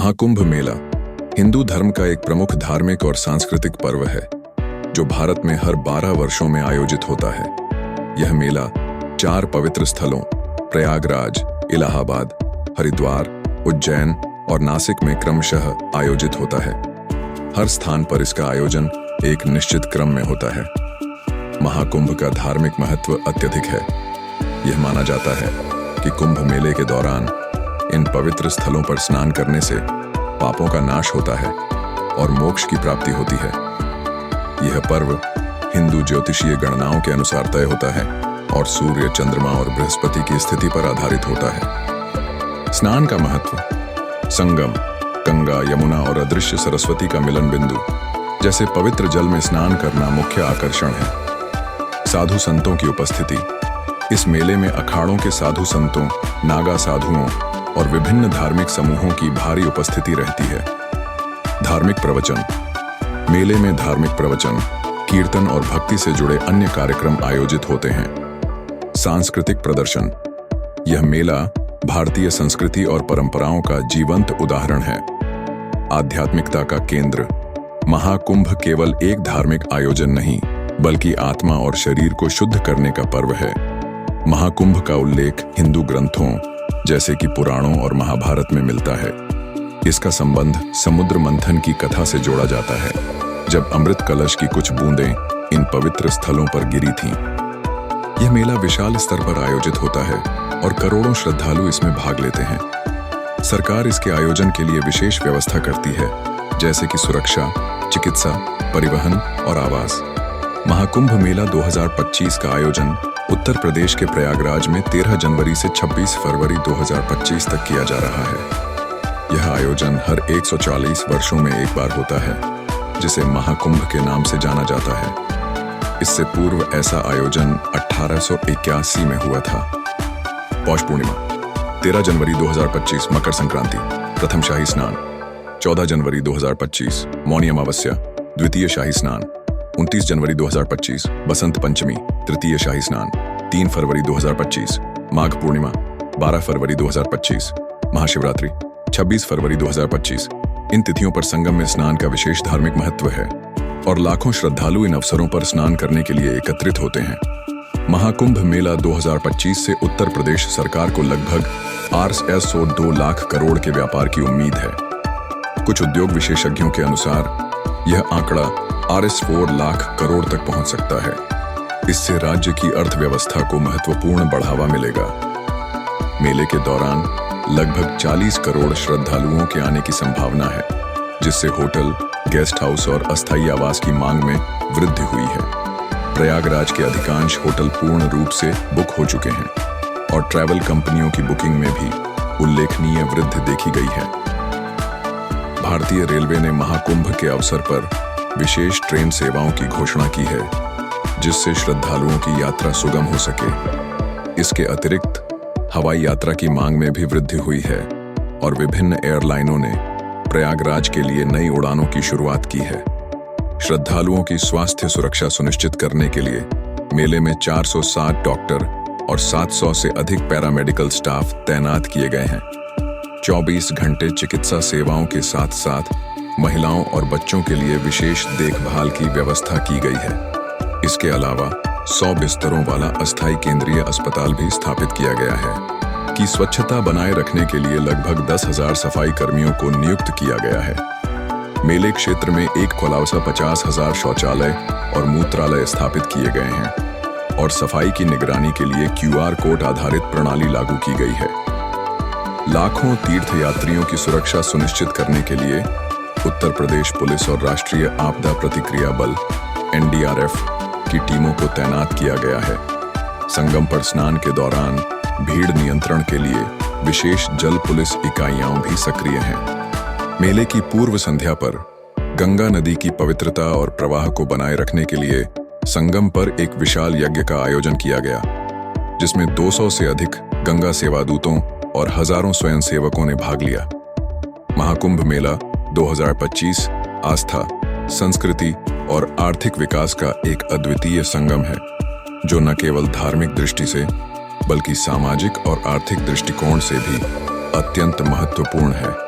महाकुंभ मेला हिंदू धर्म का एक प्रमुख धार्मिक और सांस्कृतिक पर्व है जो भारत में हर 12 वर्षों में आयोजित होता है। यह मेला 4 पवित्र स्थलों प्रयागराज, इलाहाबाद, हरिद्वार, उज्जैन और नासिक में क्रमशः आयोजित होता है। हर स्थान पर इसका आयोजन एक निश्चित क्रम में होता है। महाकुंभ का धार्मिक महत्व अत्यधिक है। यह माना जाता है कि कुंभ मेले के दौरान इन पवित्र स्थलों पर स्नान करने से पापों का नाश होता है और मोक्ष की प्राप्ति होती है। यह पर्व हिंदू ज्योतिषीय गणनाओं के अनुसार तय होता है और सूर्य, चंद्रमा और बृहस्पति की स्थिति पर आधारित होता है। स्नान का महत्व: संगम, गंगा, यमुना और अदृश्य सरस्वती का मिलन बिंदु जैसे पवित्र जल में स्नान करना मुख्य आकर्षण है। साधु संतों की उपस्थिति: इस मेले में अखाड़ों के साधु संतों, नागा साधुओं और विभिन्न धार्मिक समूहों की भारी उपस्थिति रहती है। धार्मिक प्रवचन: मेले में धार्मिक प्रवचन, कीर्तन और भक्ति से जुड़े अन्य कार्यक्रम आयोजित होते हैं। सांस्कृतिक प्रदर्शन: यह मेला भारतीय संस्कृति और परंपराओं का जीवंत उदाहरण है। आध्यात्मिकता का केंद्र: महाकुंभ केवल एक धार्मिक आयोजन नहीं बल्कि आत्मा और शरीर को शुद्ध करने का पर्व है। महाकुंभ का उल्लेख हिंदू ग्रंथों जैसे कि पुराणों और महाभारत में मिलता है। इसका संबंध समुद्र मंथन की कथा से जोड़ा जाता है, जब अमृत कलश की कुछ बूंदें इन पवित्र स्थलों पर गिरी थीं। यह मेला विशाल स्तर पर आयोजित होता है और करोड़ों श्रद्धालु इसमें भाग लेते हैं। सरकार इसके आयोजन के लिए विशेष व्यवस्था करती है, जैसे कि सुरक्षा, चिकित्सा, परिवहन और आवास। महाकुंभ मेला 2025 का आयोजन उत्तर प्रदेश के प्रयागराज में 13 जनवरी से 26 फरवरी 2025 तक किया जा रहा है। यह आयोजन हर 140 वर्षों में एक बार होता है, जिसे महाकुंभ के नाम से जाना जाता है। इससे पूर्व ऐसा आयोजन 1881 में हुआ था। पौष पूर्णिमा: 13 जनवरी 2025 मकर संक्रांति, प्रथम शाही स्नान। 14 जनवरी 2025 मौनी अमावस्या, द्वितीय शाही स्नान। 29 जनवरी 2025 बसंत पंचमी, तृतीय शाही स्नान। 3 फरवरी 2025 माघ पूर्णिमा। 12 फरवरी 2025 महाशिवरात्रि। 26 फरवरी 2025। इन तिथियों पर संगम में स्नान का विशेष धार्मिक महत्व है और लाखों श्रद्धालु इन अवसरों पर स्नान करने के लिए एकत्रित होते हैं। महाकुंभ मेला 2025 से उत्तर प्रदेश सरकार को लगभग ₹2 लाख करोड़ के व्यापार की उम्मीद है। कुछ उद्योग विशेषज्ञों के अनुसार यह आंकड़ा ₹4 लाख करोड़ तक पहुंच सकता है। इससे राज्य की अर्थव्यवस्था को महत्वपूर्ण बढ़ावा मिलेगा। मेले के दौरान लगभग 40 करोड़ श्रद्धालुओं के आने की संभावना है, जिससे होटल, गेस्ट हाउस और अस्थायी आवास की मांग में वृद्धि हुई है। प्रयागराज के अधिकांश होटल पूर्ण रूप से बुक हो चुके हैं और ट्रैवल कंपनियों की बुकिंग में भी उल्लेखनीय वृद्धि देखी गई है। भारतीय रेलवे ने महाकुंभ के अवसर पर विशेष ट्रेन सेवाओं की घोषणा की है, जिससे श्रद्धालुओं की यात्रा सुगम हो सके। इसके अतिरिक्त हवाई यात्रा की मांग में भी वृद्धि हुई है और विभिन्न एयरलाइनों ने प्रयागराज के लिए नई उड़ानों की शुरुआत की है। श्रद्धालुओं की स्वास्थ्य सुरक्षा सुनिश्चित करने के लिए मेले में 460 डॉक्टर और 700 से अधिक पैरामेडिकल स्टाफ तैनात किए गए हैं। 24 घंटे चिकित्सा सेवाओं के साथ साथ महिलाओं और बच्चों के लिए विशेष देखभाल की व्यवस्था की गई है। इसके अलावा 100 बिस्तरों वाला अस्थायी केंद्रीय अस्पताल भी स्थापित किया गया है कि स्वच्छता बनाए रखने के लिए लगभग 10,000 सफाई कर्मियों को नियुक्त किया गया है। मेले क्षेत्र में एक खुलासा 50,000 शौचालय और मूत्रालय स्थापित किए गए हैं और सफाई की निगरानी के लिए QR कोड आधारित प्रणाली लागू की गई है। लाखों तीर्थयात्रियों की सुरक्षा सुनिश्चित करने के लिए उत्तर प्रदेश पुलिस और राष्ट्रीय आपदा प्रतिक्रिया बल NDRF की टीमों को तैनात किया गया है। संगम पर स्नान के दौरान भीड़ नियंत्रण के लिए विशेष जल पुलिस इकाइयां भी सक्रिय हैं। मेले की पूर्व संध्या पर गंगा नदी की पवित्रता और प्रवाह को बनाए रखने के लिए संगम पर एक विशाल यज्ञ का आयोजन किया गया, जिसमें 200 से अधिक गंगा सेवादूतों और हजारों स्वयंसेवकों ने भाग लिया। महाकुंभ मेला 2025 आस्था, संस्कृति और आर्थिक विकास का एक अद्वितीय संगम है, जो न केवल धार्मिक दृष्टि से बल्कि सामाजिक और आर्थिक दृष्टिकोण से भी अत्यंत महत्वपूर्ण है।